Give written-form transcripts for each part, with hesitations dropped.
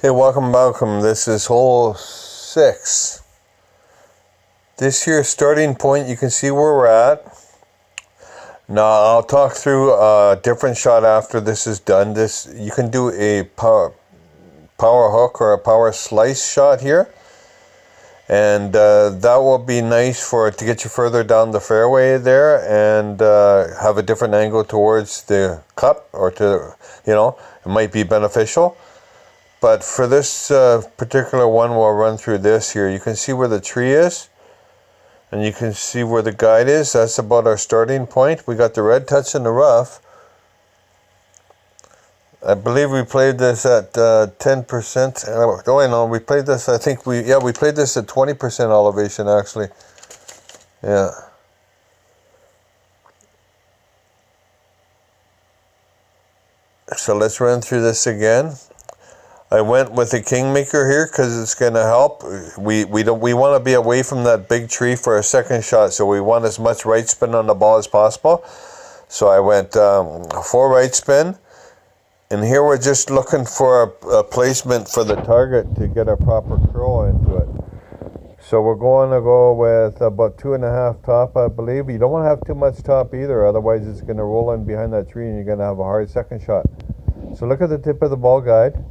Hey, welcome. This is hole 6. This here starting point, you can see where we're at. Now, I'll talk through a different shot after this is done. You can do a power hook or a power slice shot here. And that will be nice to get you further down the fairway there and have a different angle towards the cup, or it might be beneficial. But for this particular one, we'll run through this here. You can see where the tree is, and you can see where the guide is. That's about our starting point. We got the red touch in the rough. I believe we played this at 10%. Oh, no, we played this, we played this at 20% elevation, actually. Yeah. So let's run through this again. I went with the Kingmaker here because it's going to help. We want to be away from that big tree for a second shot, so we want as much right spin on the ball as possible. So I went 4 right spin, and here we're just looking for a placement for the target to get a proper curl into it. So we're going to go with about 2.5 top, I believe. You don't want to have too much top either, otherwise it's going to roll in behind that tree and you're going to have a hard second shot. So look at the tip of the ball guide.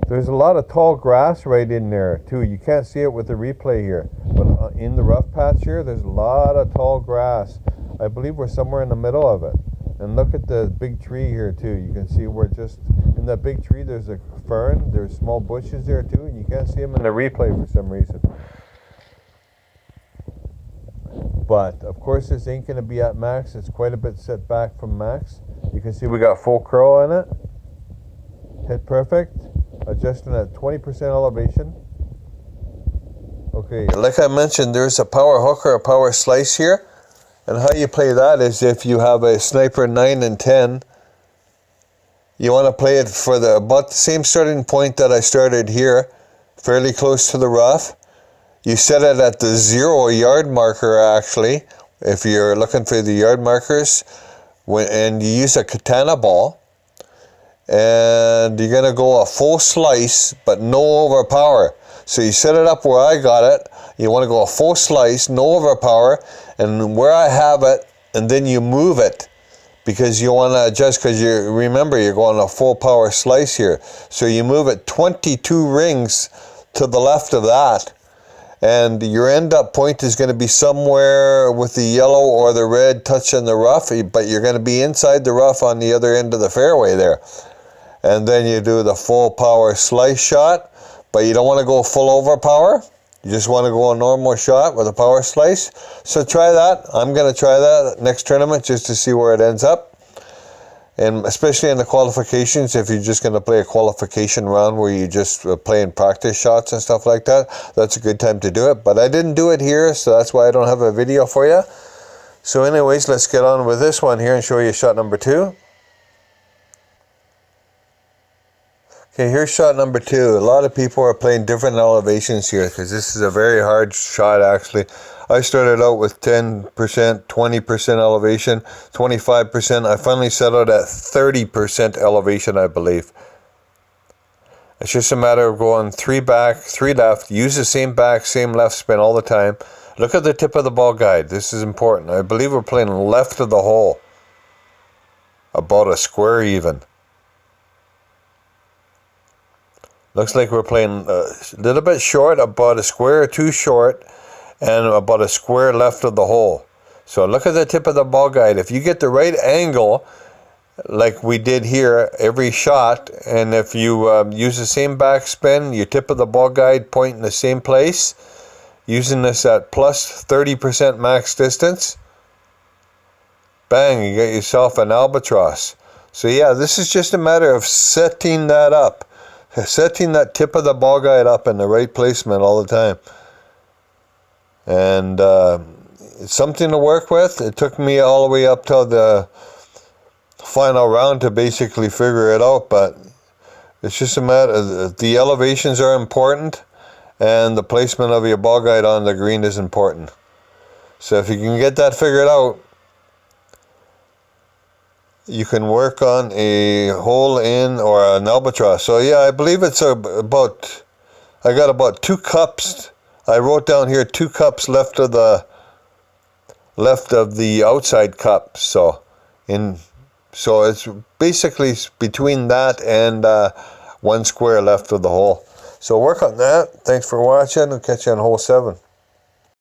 There's a lot of tall grass right in there too. You can't see it with the replay here, but in the rough patch here, there's a lot of tall grass. I believe we're somewhere in the middle of it. And look at the big tree here too. You can see we're just in that big tree. There's a fern. There's small bushes there too, and you can't see them in the replay for some reason. But of course, this ain't going to be at max. It's quite a bit set back from max. You can see we got full curl in it. Hit perfect. Adjusting at 20% elevation. Okay, like I mentioned, there's a power hook or a power slice here. And how you play that is if you have a sniper 9 and 10, you want to play it for about the same starting point that I started here, fairly close to the rough. You set it at the 0 yard marker, actually, if you're looking for the yard markers, and you use a katana ball. And you're going to go a full slice, but no overpower. So you set it up where I got it. You want to go a full slice, no overpower, and where I have it, and then you move it because you want to adjust, because remember you're going a full power slice here. So you move it 22 rings to the left of that, and your end up point is going to be somewhere with the yellow or the red touching the rough, but you're going to be inside the rough on the other end of the fairway there. And then you do the full power slice shot, but you don't want to go full overpower. You just want to go a normal shot with a power slice. So try that. I'm going to try that next tournament just to see where it ends up. And especially in the qualifications, if you're just going to play a qualification round where you just playing practice shots and stuff like that, that's a good time to do it. But I didn't do it here, so that's why I don't have a video for you. So anyways, let's get on with this one here and show you shot number 2. Okay, here's shot number 2. A lot of people are playing different elevations here because this is a very hard shot, actually. I started out with 10%, 20% elevation, 25%. I finally settled at 30% elevation, I believe. It's just a matter of going 3 back, 3 left. Use the same back, same left spin all the time. Look at the tip of the ball guide. This is important. I believe we're playing left of the hole. About a square even. Looks like we're playing a little bit short, about a square or 2 short, and about a square left of the hole. So look at the tip of the ball guide. If you get the right angle, like we did here, every shot, and if you use the same backspin, your tip of the ball guide point in the same place, using this at plus 30% max distance, bang, you get yourself an albatross. So yeah, this is just a matter of setting that up. Setting that tip of the ball guide up in the right placement all the time. And it's something to work with. It took me all the way up till the final round to basically figure it out, but it's just a matter, the elevations are important and the placement of your ball guide on the green is important. So if you can get that figured out, you can work on a hole in or an albatross. So yeah, I believe it's about, I got about 2 cups. I wrote down here 2 cups left of the outside cup. So it's basically between that and 1 square left of the hole. So work on that. Thanks for watching. I'll catch you on hole 7.